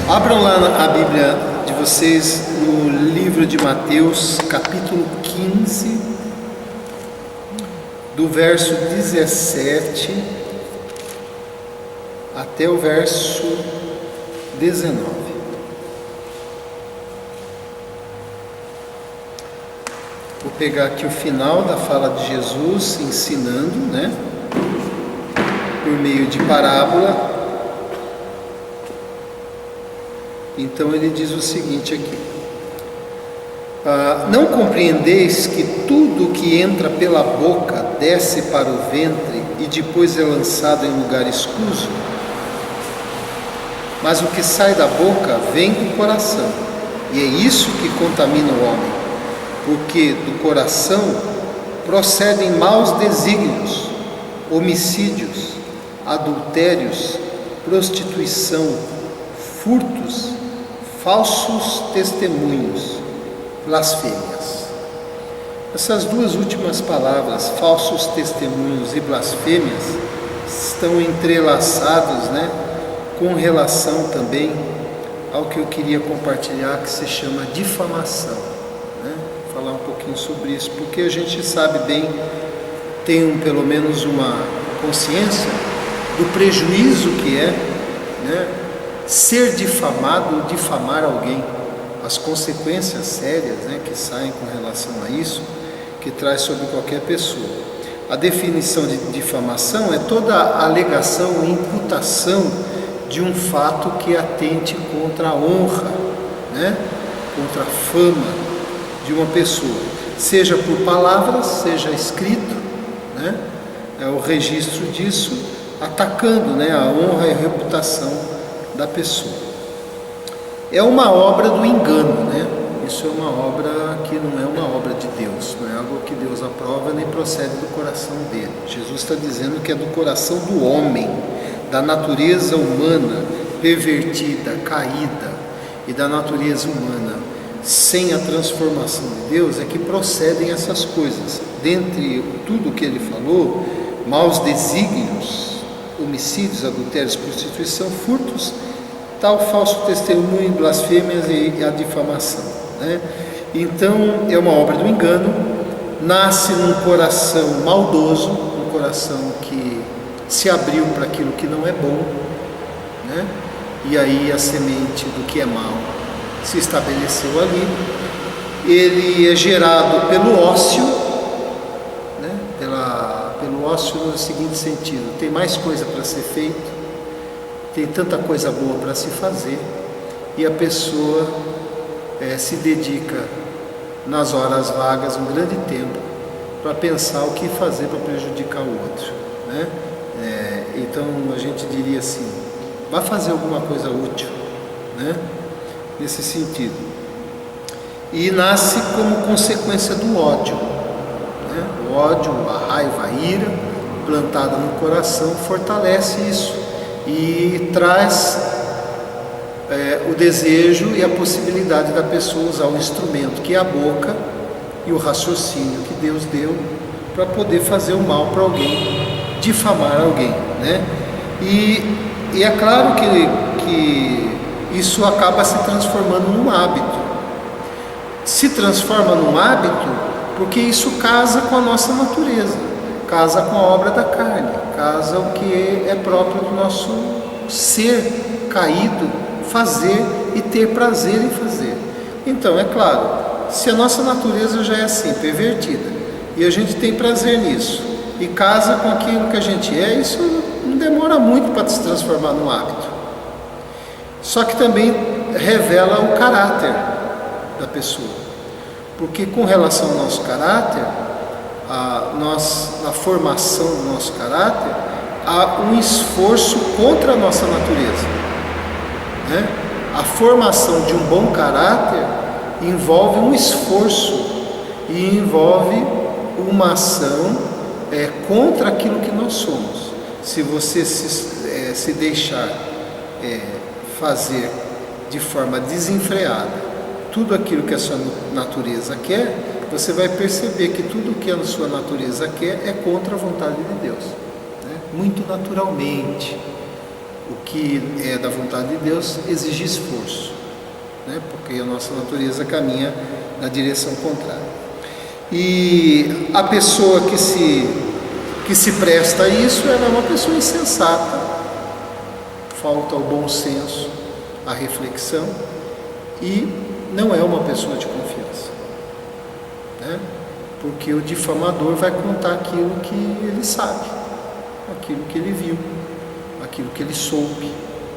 Abram lá a Bíblia de vocês no livro de Mateus, capítulo 15, do verso 17 até o verso 19. Vou pegar aqui o final da fala de Jesus ensinando, por meio de parábola. Então ele diz o seguinte aqui: não compreendeis que tudo que entra pela boca desce para o ventre e depois é lançado em lugar escuso? Mas o que sai da boca vem do coração, e é isso que contamina o homem, porque do coração procedem maus desígnios, homicídios, adultérios, prostituição, furtos, falsos testemunhos, blasfêmias. Essas duas últimas palavras, falsos testemunhos e blasfêmias, estão entrelaçadas, com relação também ao que eu queria compartilhar, que se chama difamação. Vou falar um pouquinho sobre isso, porque a gente sabe bem, tem pelo menos uma consciência do prejuízo que é, ser difamado ou difamar alguém, as consequências sérias, que saem com relação a isso, que traz sobre qualquer pessoa. A definição de difamação é toda a alegação ou imputação de um fato que atente contra a honra, contra a fama de uma pessoa, seja por palavras, seja escrito, é o registro disso, atacando, a honra e a reputação da pessoa. É uma obra do engano, Isso é uma obra que não é uma obra de Deus, não é algo que Deus aprova nem procede do coração dele. Jesus está dizendo que é do coração do homem, da natureza humana pervertida, caída, e da natureza humana sem a transformação de Deus é que procedem essas coisas. Dentre tudo que ele falou, maus desígnios, homicídios, adultérios, prostituição, furtos, tal falso testemunho, blasfêmias e a difamação. Então é uma obra do engano, nasce num coração maldoso, um coração que se abriu para aquilo que não é bom, e aí a semente do que é mal se estabeleceu ali. Ele é gerado pelo ócio, pelo ócio no seguinte sentido: tem mais coisa para ser feito, tem tanta coisa boa para se fazer, e a pessoa se dedica nas horas vagas um grande tempo para pensar o que fazer para prejudicar o outro, então a gente diria assim: vai fazer alguma coisa útil, nesse sentido. E nasce como consequência do ódio, o ódio, a raiva, a ira plantada no coração fortalece isso e traz o desejo e a possibilidade da pessoa usar o instrumento que é a boca e o raciocínio que Deus deu para poder fazer o mal para alguém, difamar alguém, E é claro que isso acaba se transformando num hábito. Se transforma num hábito porque isso casa com a nossa natureza, casa com a obra da carne, casa o que é próprio do nosso ser caído, fazer e ter prazer em fazer. Então, é claro, se a nossa natureza já é assim, pervertida, e a gente tem prazer nisso, e casa com aquilo que a gente é, isso não demora muito para se transformar num hábito. Só que também revela o caráter da pessoa, porque com relação ao nosso caráter, na formação do nosso caráter, há um esforço contra a nossa natureza, A formação de um bom caráter envolve um esforço e envolve uma ação contra aquilo que nós somos. Se você se deixar fazer de forma desenfreada tudo aquilo que a sua natureza quer, você vai perceber que tudo que a sua natureza quer é contra a vontade de Deus, muito naturalmente. o que é da vontade de Deus exige esforço, né? Porque a nossa natureza caminha na direção contrária. E a pessoa que se presta a isso, ela é uma pessoa insensata, falta o bom senso, a reflexão, e não é uma pessoa de confiança, né? Porque o difamador vai contar aquilo que ele sabe, aquilo que ele viu, aquilo que ele soube,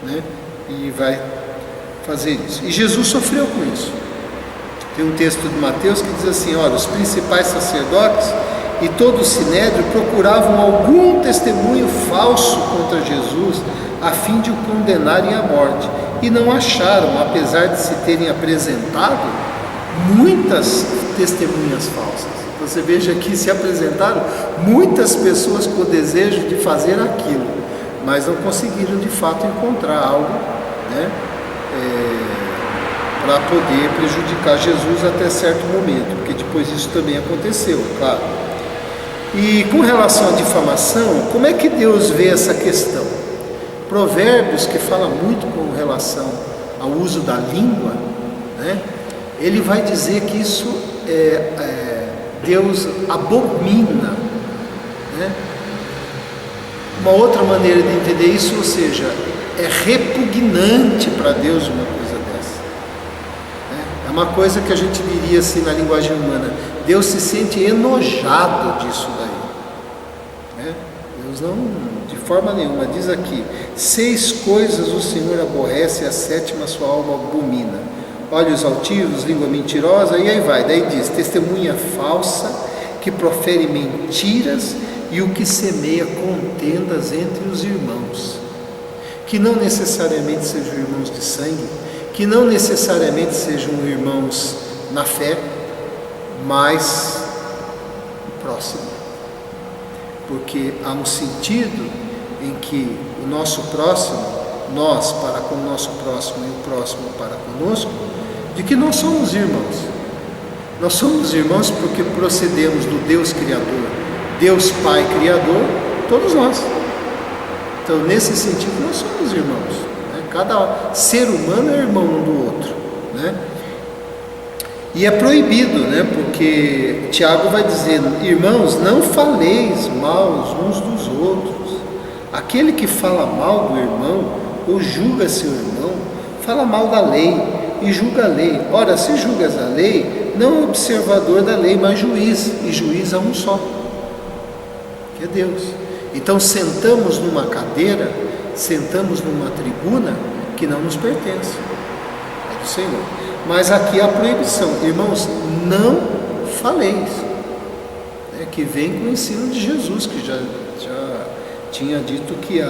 né? E vai fazer isso. E Jesus sofreu com isso. Tem um texto de Mateus que diz assim: olha, os principais sacerdotes e todo o sinédrio procuravam algum testemunho falso contra Jesus, a fim de o condenarem à morte, e não acharam, apesar de se terem apresentado muitas testemunhas falsas. Você veja que se apresentaram muitas pessoas com o desejo de fazer aquilo, mas não conseguiram de fato encontrar algo, né, para poder prejudicar Jesus até certo momento, porque depois isso também aconteceu, claro. E com relação à difamação, como é que Deus vê essa questão? Provérbios, que fala muito com relação ao uso da língua, né, ele vai dizer que isso Deus abomina, né? Uma outra maneira de entender isso, ou seja, é repugnante para Deus uma coisa dessa, né? É uma coisa que a gente diria assim na linguagem humana: Deus se sente enojado disso daí, né? Deus não, de forma nenhuma, diz aqui: 6 coisas o Senhor aborrece, a 7ª sua alma abomina: olhos altivos, língua mentirosa, e aí vai. Daí diz: testemunha falsa, que profere mentiras, e o que semeia contendas entre os irmãos, que não necessariamente sejam irmãos de sangue, que não necessariamente sejam irmãos na fé, mas próximo, porque há um sentido em que o nosso próximo, nós para com o nosso próximo e o próximo para conosco, de que nós somos irmãos. Nós somos irmãos porque procedemos do Deus Criador, Deus Pai Criador, todos nós. Então, nesse sentido, nós somos irmãos, né? Cada ser humano é irmão um do outro, né? E é proibido, né? Porque Tiago vai dizer: irmãos, não faleis mal uns dos outros. Aquele que fala mal do irmão ou julga seu irmão, fala mal da lei e julga a lei. Ora, se julgas a lei, não é observador da lei, mas juiz, e juiz há um só, que é Deus. Então sentamos numa cadeira, sentamos numa tribuna que não nos pertence, é do Senhor. Mas aqui há a proibição: irmãos, não faleis, né, que vem com o ensino de Jesus, que já tinha dito que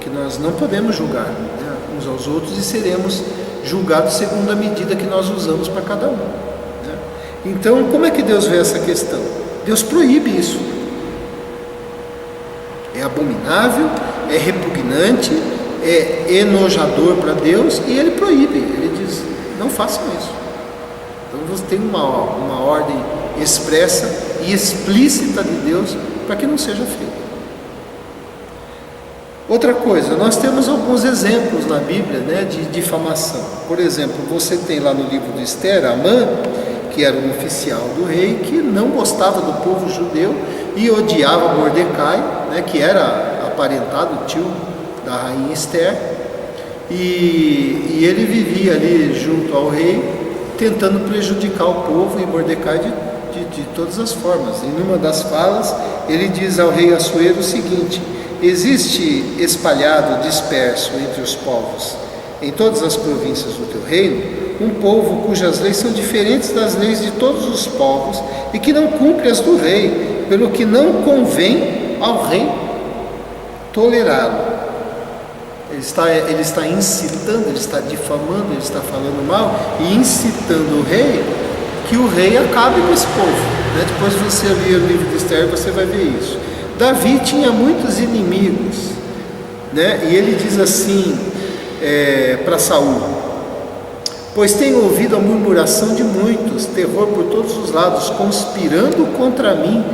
que nós não podemos julgar, né, uns aos outros, e seremos julgados segundo a medida que nós usamos para cada um, né? Então, como é que Deus vê essa questão? Deus proíbe isso. É abominável, é repugnante, é enojador para Deus, e Ele proíbe. Ele diz: não façam isso. Então você tem uma ordem expressa e explícita de Deus para que não seja feito. Outra coisa, nós temos alguns exemplos na Bíblia, né, de difamação. Por exemplo, você tem lá no livro de Esther, Amã, que era um oficial do rei, que não gostava do povo judeu e odiava Mordecai, né, que era aparentado tio da rainha Esther, e ele vivia ali junto ao rei, tentando prejudicar o povo e Mordecai de todas as formas. Em uma das falas, ele diz ao rei Assuero o seguinte: existe espalhado, disperso entre os povos, em todas as províncias do teu reino, um povo cujas leis são diferentes das leis de todos os povos e que não cumpre as do rei, pelo que não convém ao rei tolerá-lo. Ele está incitando, ele está difamando, ele está falando mal e incitando o rei, que o rei acabe com esse povo, né? Depois você ler o livro de Esther, você vai ver isso. Davi tinha muitos inimigos, né? E ele diz assim para Saul: pois tenho ouvido a murmuração de muitos, terror por todos os lados, conspirando contra mim,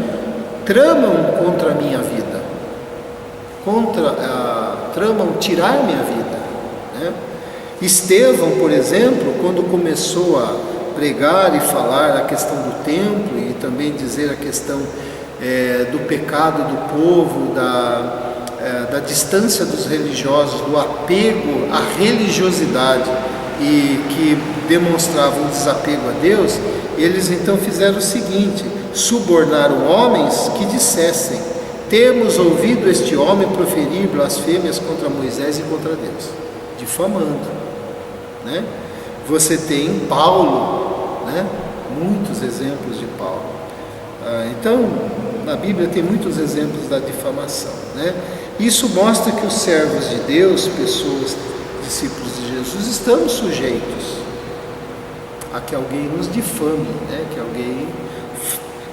tramam contra a minha vida, contra tramam tirar minha vida, né? Estevão, por exemplo, quando começou a pregar e falar a questão do templo e também dizer a questão do pecado do povo, da distância dos religiosos, do apego à religiosidade e que demonstrava um desapego a Deus, eles então fizeram o seguinte: subornaram homens que dissessem: temos ouvido este homem proferir blasfêmias contra Moisés e contra Deus, difamando, né? Você tem Paulo, né? Muitos exemplos de Paulo. Então, na Bíblia tem muitos exemplos da difamação, né? Isso mostra que os servos de Deus, pessoas, discípulos de Jesus, estamos sujeitos a que alguém nos difame, né? Que alguém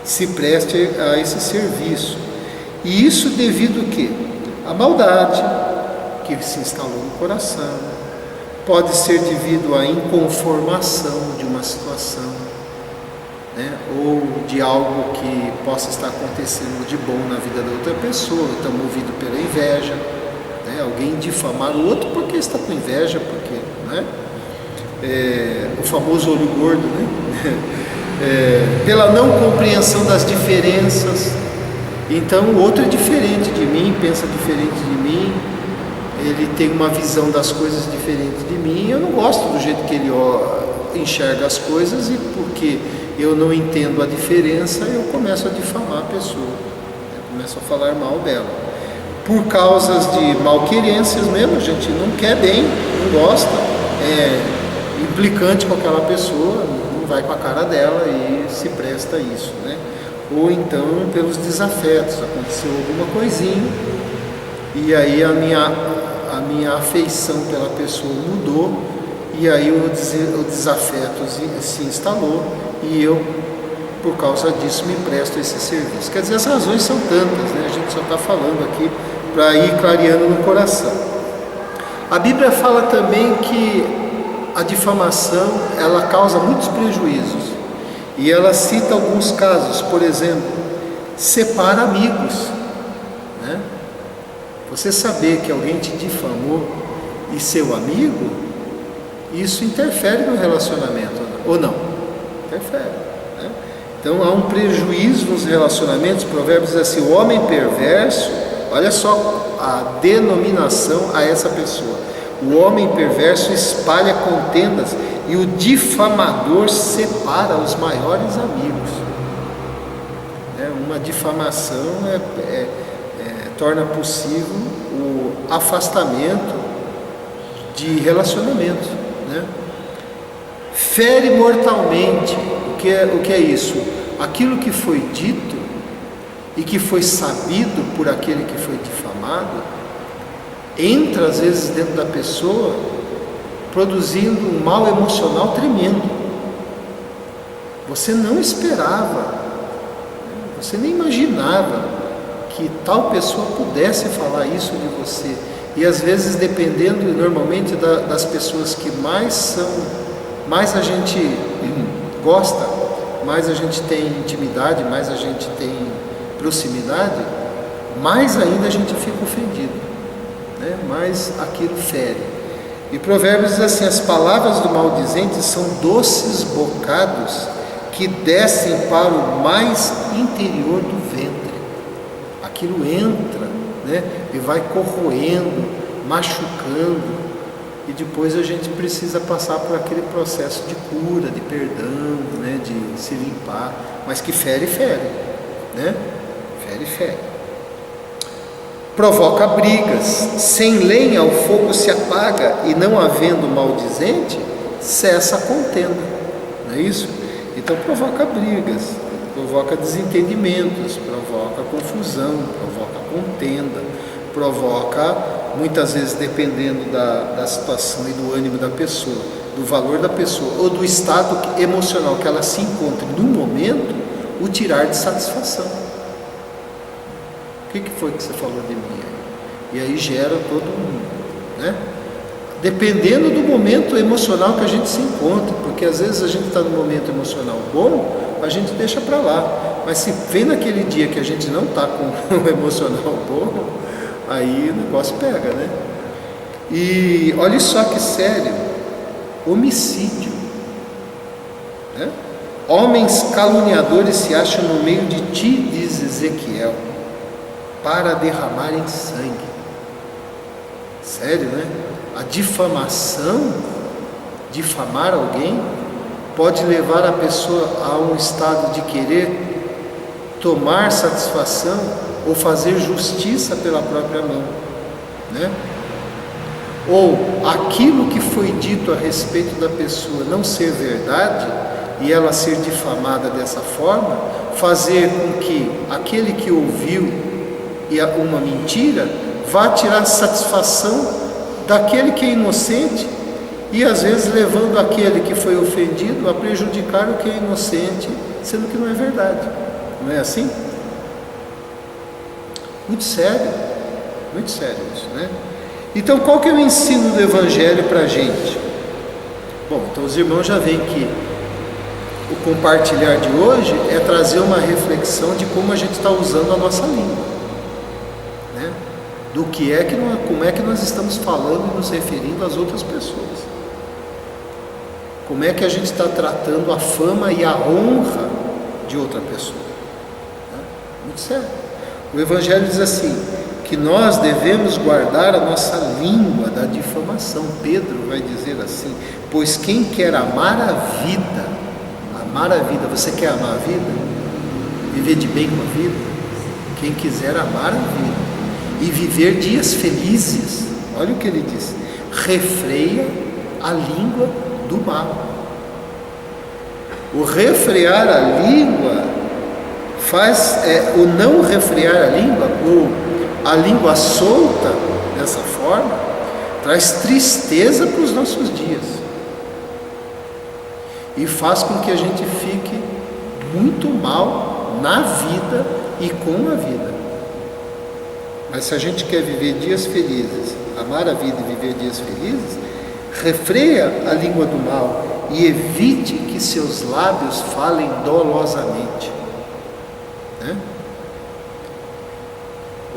se preste a esse serviço. E isso devido a quê? A maldade que se instalou no coração. Pode ser devido à inconformação de uma situação, né? Ou de algo que possa estar acontecendo de bom na vida da outra pessoa. Está movido pela inveja, né? Alguém difamar o outro porque está com inveja, porque, né? O famoso olho gordo, né? Pela não compreensão das diferenças. Então o outro é diferente de mim, pensa diferente de mim, ele tem uma visão das coisas diferente de mim, eu não gosto do jeito que ele enxerga as coisas, e porque eu não entendo a diferença, eu começo a difamar a pessoa, eu começo a falar mal dela. Por causas de malquerências mesmo, a gente não quer bem, não gosta, é implicante com aquela pessoa, não vai com a cara dela e se presta a isso, né? Ou então pelos desafetos, aconteceu alguma coisinha e aí a minha afeição pela pessoa mudou, e aí o desafeto se instalou e eu, por causa disso, me presto a esse serviço. Quer dizer, as razões são tantas, né? A gente só está falando aqui para ir clareando no coração. A Bíblia fala também que a difamação, ela causa muitos prejuízos. E ela cita alguns casos, por exemplo, separa amigos, né? Você saber que alguém te difamou e seu amigo, isso interfere no relacionamento, ou não? Interfere, né? Então há um prejuízo nos relacionamentos. Provérbios diz assim: o homem perverso, olha só a denominação a essa pessoa: o homem perverso espalha contendas, e o difamador separa os maiores amigos. Uma difamação torna possível o afastamento de relacionamento, né? Fere mortalmente. O que é isso? Aquilo que foi dito e que foi sabido por aquele que foi difamado entra às vezes dentro da pessoa, produzindo um mal emocional tremendo. Você não esperava, você nem imaginava que tal pessoa pudesse falar isso de você. E às vezes, dependendo normalmente das pessoas que mais a gente gosta, mais a gente tem intimidade, mais a gente tem proximidade, mais ainda a gente fica ofendido, né? Mais aquilo fere. E Provérbios diz assim: as palavras do maldizente são doces bocados que descem para o mais interior do ventre. Aquilo entra, né? E vai corroendo, machucando, e depois a gente precisa passar por aquele processo de cura, de perdão, né? De se limpar, mas que fere, né? Fere. Provoca brigas. Sem lenha o fogo se apaga, e não havendo maldizente, cessa a contenda. Não é isso? Então provoca brigas, provoca desentendimentos, provoca confusão, provoca contenda, provoca, muitas vezes, dependendo da situação e do ânimo da pessoa, do valor da pessoa ou do estado emocional que ela se encontra no momento, o tirar de satisfação. O que foi que você falou de mim? E aí gera todo um, né? Dependendo do momento emocional que a gente se encontra, porque às vezes a gente está num momento emocional bom, a gente deixa para lá, mas se vem naquele dia que a gente não está com um emocional bom, aí o negócio pega, né? E olha só que sério, homicídio, né? Homens caluniadores se acham no meio de ti, diz Ezequiel, para derramarem sangue. Sério, né? A difamação, difamar alguém, pode levar a pessoa a um estado de querer tomar satisfação ou fazer justiça pela própria mão, né? Ou aquilo que foi dito a respeito da pessoa não ser verdade e ela ser difamada dessa forma, fazer com que aquele que ouviu uma mentira vá tirar satisfação daquele que é inocente e às vezes levando aquele que foi ofendido a prejudicar o que é inocente, sendo que não é verdade. Não é assim? Muito sério isso, né? Então, qual que é o ensino do Evangelho para a gente? Bom, então os irmãos já veem que o compartilhar de hoje é trazer uma reflexão de como a gente está usando a nossa língua, né? Do que é que como é que nós estamos falando e nos referindo às outras pessoas. Como é que a gente está tratando a fama e a honra de outra pessoa, né? Muito sério. O Evangelho diz assim, que nós devemos guardar a nossa língua da difamação. Pedro vai dizer assim, pois quem quer amar a vida, você quer amar a vida? Viver de bem com a vida? Quem quiser amar a vida e viver dias felizes, olha o que ele diz, refreia a língua do mal. O refrear a língua o não refrear a língua, ou a língua solta dessa forma, traz tristeza para os nossos dias e faz com que a gente fique muito mal na vida e com a vida. Mas se a gente quer viver dias felizes, amar a vida e viver dias felizes, refreia a língua do mal e evite que seus lábios falem dolosamente, né?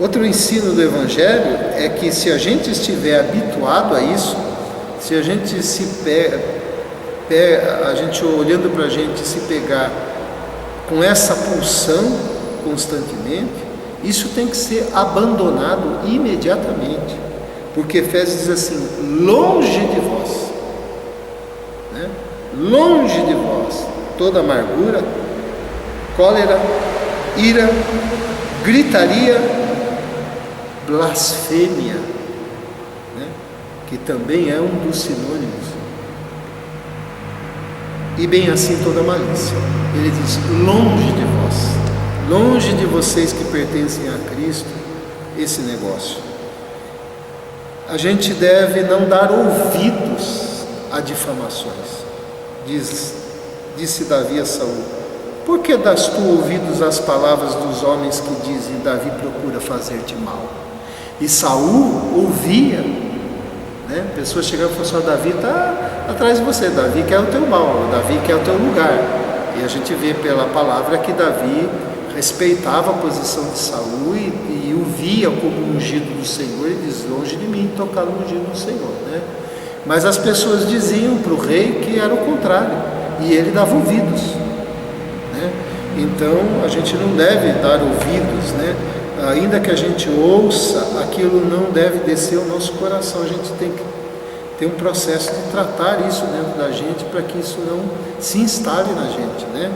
Outro ensino do Evangelho é que se a gente estiver habituado a isso, se a gente a gente olhando para a gente se pegar com essa pulsão constantemente, isso tem que ser abandonado imediatamente, porque Efésios diz assim, longe de vós, né? Longe de vós toda amargura, cólera, ira, gritaria, blasfêmia, né? Que também é um dos sinônimos, e bem assim toda malícia. Ele diz, longe de vós, longe de vocês que pertencem a Cristo, esse negócio. A gente deve não dar ouvidos a difamações. Disse Davi a Saul, por que das tu ouvidos às palavras dos homens que dizem, Davi procura fazer-te mal? E Saul ouvia, né? Pessoas chegavam e falavam assim, Davi está atrás de você, Davi quer o teu mal, Davi quer o teu lugar. E a gente vê pela palavra que Davi respeitava a posição de Saul e o via como ungido do Senhor, e diz, longe de mim tocar no ungido do Senhor, né? Mas as pessoas diziam para o rei que era o contrário, e ele dava ouvidos, né? Então a gente não deve dar ouvidos, né? Ainda que a gente ouça, aquilo não deve descer ao nosso coração. A gente tem que ter um processo de tratar isso dentro da gente para que isso não se instale na gente, né?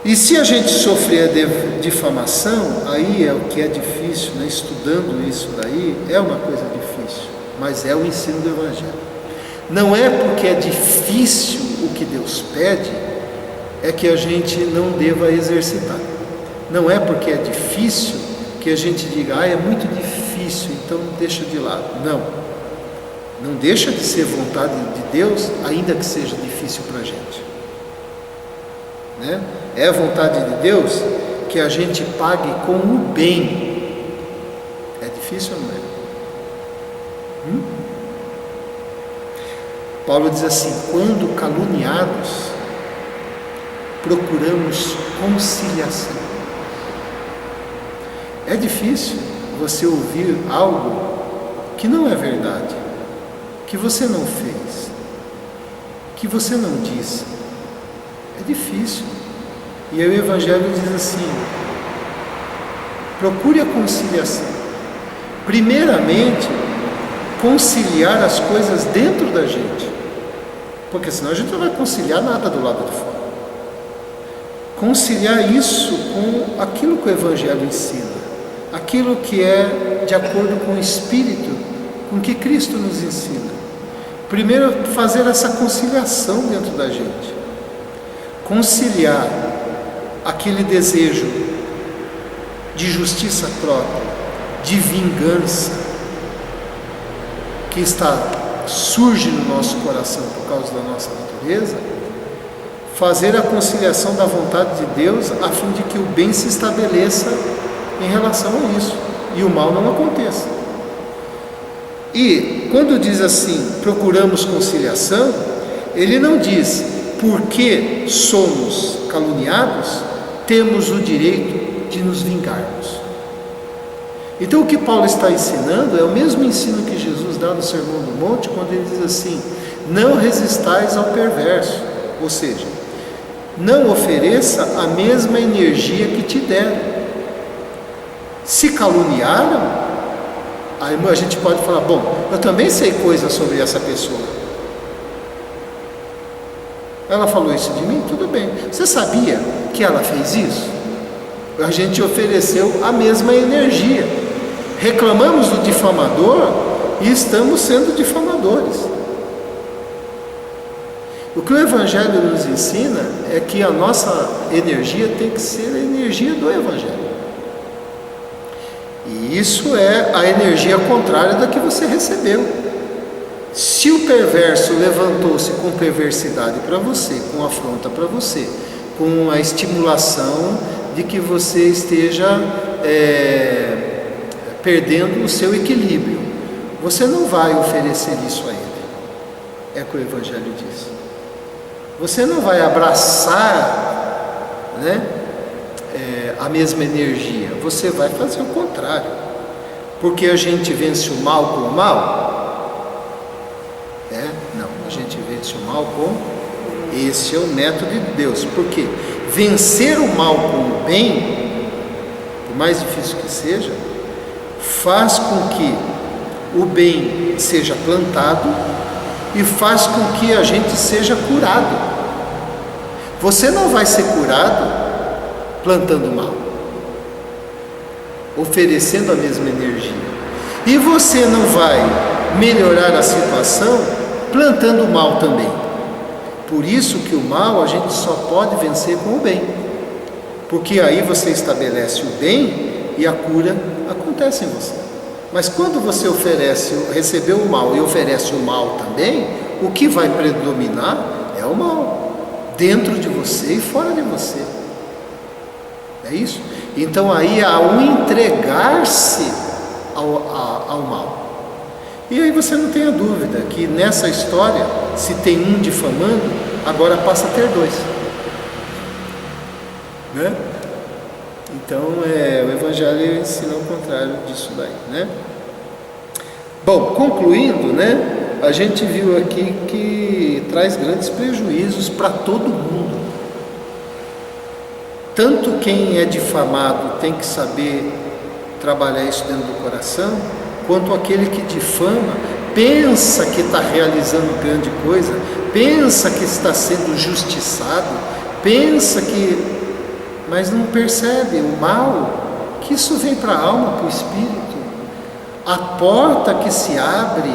E se a gente sofrer a difamação, aí é o que é difícil, né? Estudando isso daí, é uma coisa difícil, mas é o ensino do Evangelho. Não é porque é difícil o que Deus pede, é que a gente não deva exercitar. Não é porque é difícil que a gente diga, é muito difícil, então deixa de lado. Não. Não deixa de ser vontade de Deus, ainda que seja difícil para a gente, né? É a vontade de Deus que a gente pague com o bem. É difícil ou não é? Paulo diz assim, quando caluniados, procuramos conciliação. É difícil você ouvir algo que não é verdade, que você não fez, que você não disse. É difícil. E aí o Evangelho diz assim: procure a conciliação. Primeiramente, conciliar as coisas dentro da gente, porque senão a gente não vai conciliar nada do lado de fora. Conciliar isso com aquilo que o Evangelho ensina, aquilo que é de acordo com o Espírito, com o que Cristo nos ensina. Primeiro, fazer essa conciliação dentro da gente. Conciliar aquele desejo de justiça própria, de vingança, que surge no nosso coração por causa da nossa natureza, fazer a conciliação da vontade de Deus a fim de que o bem se estabeleça em relação a isso e o mal não aconteça. E quando diz assim, procuramos conciliação, ele não diz, porque somos caluniados, temos o direito de nos vingarmos. Então o que Paulo está ensinando é o mesmo ensino que Jesus dá no Sermão do Monte, quando ele diz assim: não resistais ao perverso, ou seja, não ofereça a mesma energia que te deram. Se caluniaram, aí a gente pode falar: bom, eu também sei coisas sobre essa pessoa. Ela falou isso de mim, tudo bem. Você sabia que ela fez isso? A gente ofereceu a mesma energia. Reclamamos do difamador e estamos sendo difamadores. O que o Evangelho nos ensina é que a nossa energia tem que ser a energia do Evangelho. E isso é a energia contrária da que você recebeu. Se o perverso levantou-se com perversidade para você, com afronta para você, com a estimulação de que você esteja perdendo o seu equilíbrio, você não vai oferecer isso a ele. É o que o Evangelho diz. Você não vai abraçar, a mesma energia. Você vai fazer o contrário. Porque a gente vence o mal com o mal? Não, a gente vence o mal com... Esse é o método de Deus. Porque vencer o mal com o bem, por mais difícil que seja, faz com que o bem seja plantado e faz com que a gente seja curado. Você não vai ser curado plantando mal, oferecendo a mesma energia, e você não vai melhorar a situação plantando mal também. Por isso que o mal a gente só pode vencer com o bem, porque aí você estabelece o bem e a cura acontece em você. Mas quando você recebeu o mal e oferece o mal também, o que vai predominar é o mal, dentro de você e fora de você. É isso? Então aí há um entregar-se ao mal. E aí você não tenha dúvida que nessa história, se tem um difamando, agora passa a ter dois. Então o Evangelho ensina o contrário disso daí, Bom, concluindo, a gente viu aqui que traz grandes prejuízos para todo mundo. Tanto quem é difamado tem que saber trabalhar isso dentro do coração, quanto aquele que difama pensa que está realizando grande coisa, pensa que está sendo justiçado, mas não percebe o mal, que isso vem para a alma, para o espírito. A porta que se abre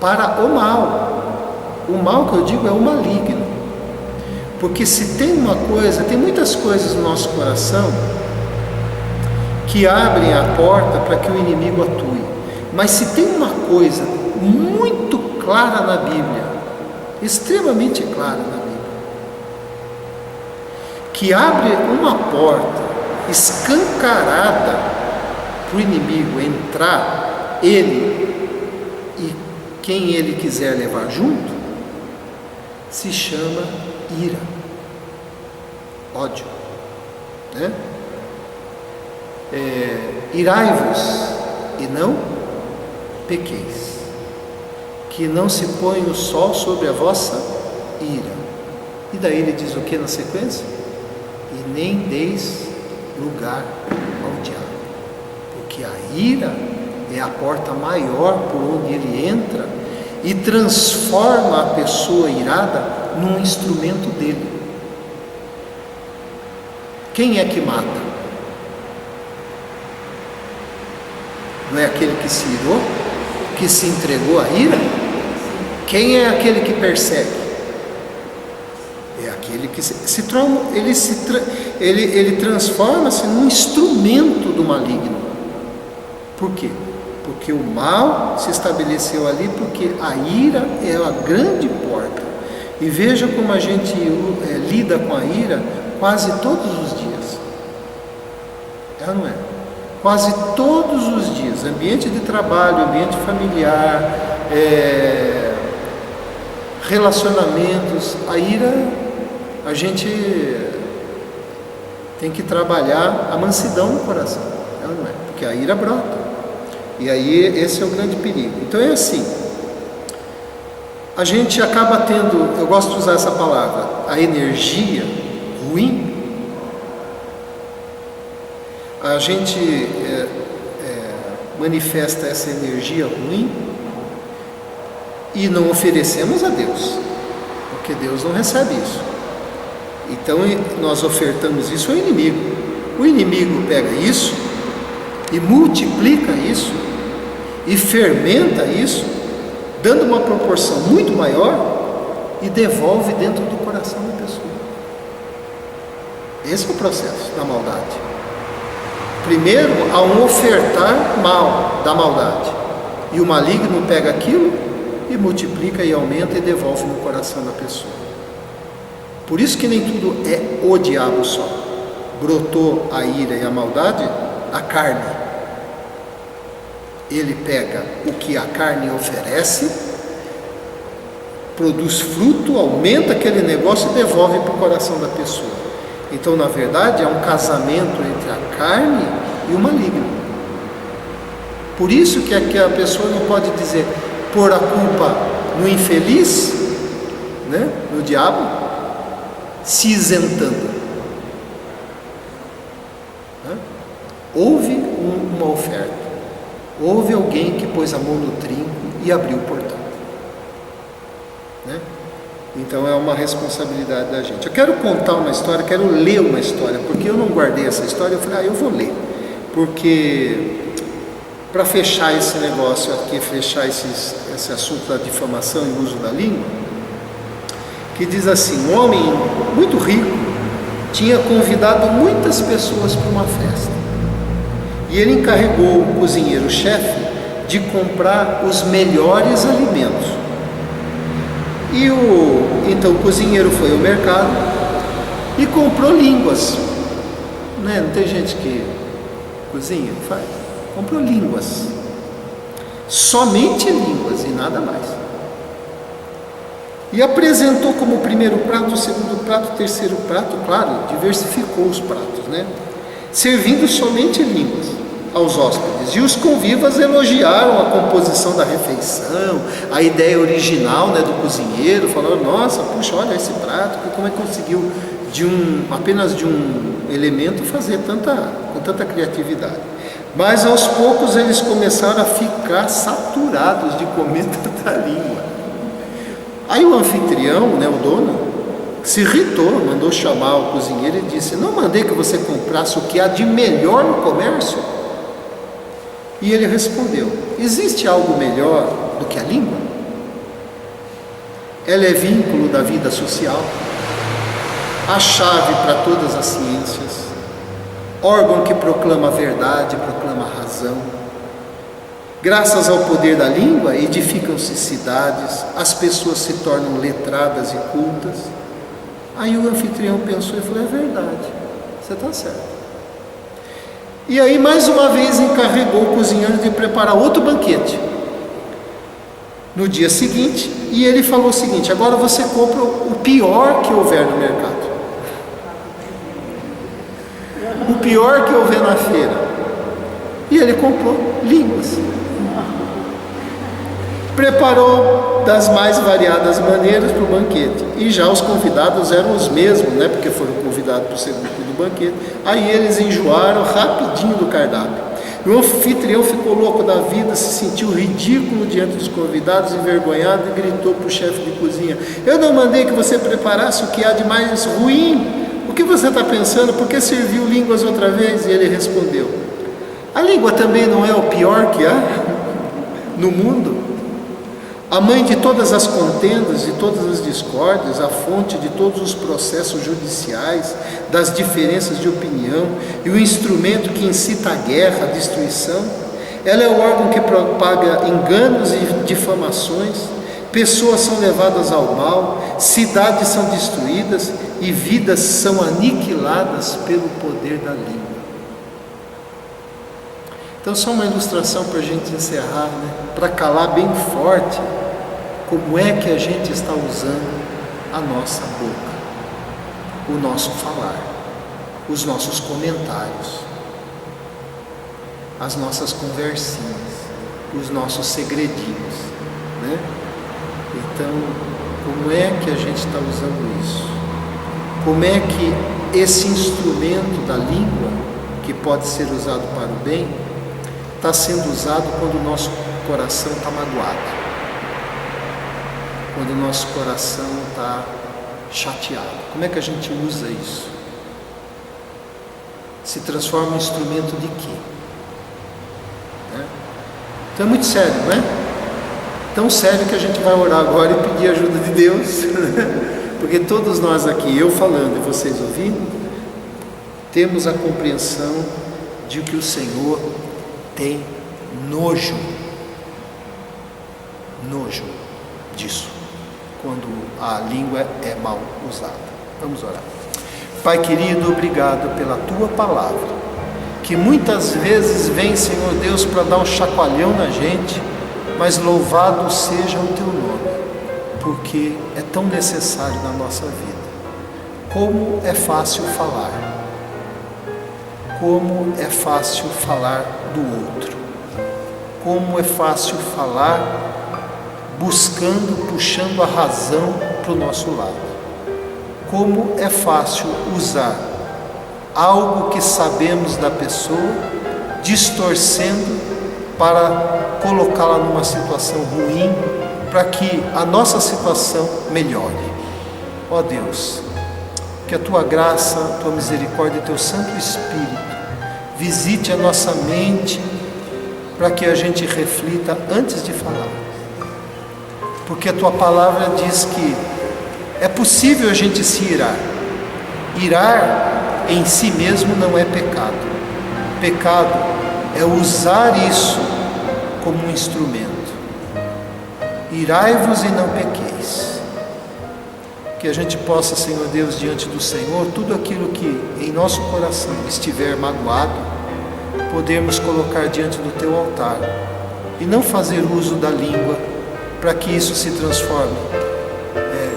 para o mal que eu digo é o maligno. Porque se tem uma coisa, tem muitas coisas no nosso coração que abrem a porta para que o inimigo atue. Mas se tem uma coisa muito clara na Bíblia, extremamente clara na Bíblia, que abre uma porta escancarada para o inimigo entrar, ele e quem ele quiser levar junto, se chama ira, ódio, Irai-vos e não pequeis. Que não se ponha o sol sobre a vossa ira. E daí ele diz o que na sequência? E nem deis lugar ao diabo. Porque a ira é a porta maior por onde ele entra e transforma a pessoa irada num instrumento dele. Quem é que mata? Não é aquele que se irou, que se entregou à ira? Quem é aquele que persegue? É aquele que ele transforma-se num instrumento do maligno. Por quê? Porque o mal se estabeleceu ali, porque a ira é a grande porta. E veja como a gente lida com a ira quase todos os dias. É ou não é? Quase todos os dias, ambiente de trabalho, ambiente familiar, relacionamentos, a ira, a gente tem que trabalhar a mansidão no coração, é ou não é? Porque a ira brota, e aí esse é o grande perigo. Então é assim, a gente acaba tendo, eu gosto de usar essa palavra, a energia ruim. A gente manifesta essa energia ruim e não oferecemos a Deus, porque Deus não recebe isso. Então nós ofertamos isso ao inimigo. O inimigo pega isso e multiplica isso e fermenta isso, dando uma proporção muito maior e devolve dentro do coração da pessoa. Esse é o processo da maldade. Primeiro, há um ofertar mal da maldade, e o maligno pega aquilo e multiplica e aumenta e devolve no coração da pessoa. Por isso que nem tudo é o diabo só. Brotou a ira e a maldade, a carne. Ele pega o que a carne oferece, produz fruto, aumenta aquele negócio e devolve para o coração da pessoa. Então, na verdade, é um casamento entre a carne e o maligno. Por isso que a pessoa não pode dizer, pôr a culpa no infeliz, né, no diabo, se isentando. Houve uma oferta, houve alguém que pôs a mão no trinco e abriu o portão, né? Então é uma responsabilidade da gente. Eu quero contar uma história, quero ler uma história, porque eu não guardei essa história. Eu falei, eu vou ler, porque para fechar esse negócio aqui, fechar esse assunto da difamação e uso da língua, que diz assim: um homem muito rico tinha convidado muitas pessoas para uma festa, e ele encarregou o cozinheiro-chefe de comprar os melhores alimentos. Então o cozinheiro foi ao mercado e comprou línguas, né? Não tem gente que cozinha, faz, comprou línguas, somente línguas e nada mais, e apresentou como primeiro prato, segundo prato, terceiro prato, claro, diversificou os pratos, né? Servindo somente línguas aos hóspedes, e os convivas elogiaram a composição da refeição, a ideia original, né, do cozinheiro, falaram, nossa, puxa, olha esse prato, como é que conseguiu apenas de um elemento fazer com tanta criatividade. Mas aos poucos eles começaram a ficar saturados de comer tanta língua. Aí o anfitrião, né, o dono, se irritou, mandou chamar o cozinheiro e disse, não mandei que você comprasse o que há de melhor no comércio? E ele respondeu, existe algo melhor do que a língua? Ela é vínculo da vida social, a chave para todas as ciências, órgão que proclama a verdade, proclama a razão. Graças ao poder da língua, edificam-se cidades, as pessoas se tornam letradas e cultas. Aí o anfitrião pensou e falou, é verdade, você está certo. E aí mais uma vez encarregou o cozinheiro de preparar outro banquete no dia seguinte, e ele falou o seguinte, agora você compra o pior que houver no mercado, o pior que houver na feira. E ele comprou línguas. Preparou das mais variadas maneiras para o banquete. E já os convidados eram os mesmos, né? Porque foram convidados para o segundo do banquete. Aí eles enjoaram rapidinho do cardápio. O anfitrião ficou louco da vida, se sentiu ridículo diante dos convidados, envergonhado, e gritou para o chefe de cozinha: eu não mandei que você preparasse o que há de mais ruim? O que você está pensando? Por que serviu línguas outra vez? E ele respondeu: a língua também não é o pior que há no mundo? A mãe de todas as contendas e todas as discórdias, a fonte de todos os processos judiciais, das diferenças de opinião e o instrumento que incita a guerra, a destruição. Ela é o órgão que propaga enganos e difamações, pessoas são levadas ao mal, cidades são destruídas e vidas são aniquiladas pelo poder da língua. Então, só uma ilustração para a gente encerrar, né? Para calar bem forte como é que a gente está usando a nossa boca, o nosso falar, os nossos comentários, as nossas conversinhas, os nossos segredinhos, né? Então, como é que a gente está usando isso? Como é que esse instrumento da língua, que pode ser usado para o bem, está sendo usado quando o nosso coração está magoado, quando o nosso coração está chateado? Como é que a gente usa isso? Se transforma em instrumento de quê? Né? Então é muito sério, não é? Tão sério que a gente vai orar agora e pedir a ajuda de Deus, porque todos nós aqui, eu falando e vocês ouvindo, temos a compreensão de que o Senhor tem nojo disso, quando a língua é mal usada. Vamos orar. Pai querido, obrigado pela Tua palavra, que muitas vezes vem, Senhor Deus, para dar um chacoalhão na gente, mas louvado seja o Teu nome, porque é tão necessário na nossa vida. Como é fácil falar, como é fácil falar do outro, como é fácil falar buscando, puxando a razão para o nosso lado, como é fácil usar algo que sabemos da pessoa, distorcendo para colocá-la numa situação ruim, para que a nossa situação melhore. Ó Deus, que a Tua graça, a Tua misericórdia e Teu Santo Espírito visite a nossa mente, para que a gente reflita antes de falar. Porque a Tua palavra diz que é possível a gente se irar. Irar em si mesmo não é pecado. Pecado é usar isso como um instrumento. Irai-vos e não pequeis. Que a gente possa, Senhor Deus, diante do Senhor, tudo aquilo que em nosso coração estiver magoado, podermos colocar diante do Teu altar e não fazer uso da língua para que isso se transforme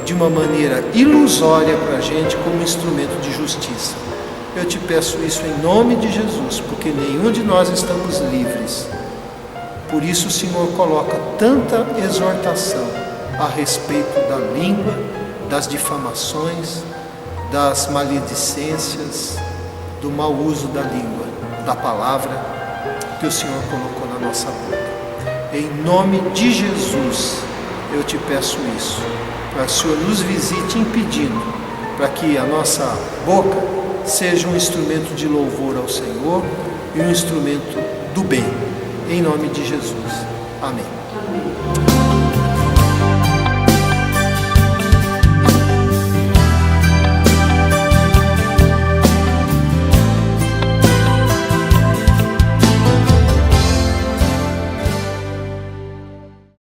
de uma maneira ilusória para a gente como instrumento de justiça. Eu te peço isso em nome de Jesus, porque nenhum de nós estamos livres. Por isso o Senhor coloca tanta exortação a respeito da língua, das difamações, das maledicências, do mau uso da língua, da palavra que o Senhor colocou na nossa boca. Em nome de Jesus, eu te peço isso, para que o Senhor nos visite impedindo, para que a nossa boca seja um instrumento de louvor ao Senhor e um instrumento do bem. Em nome de Jesus. Amém.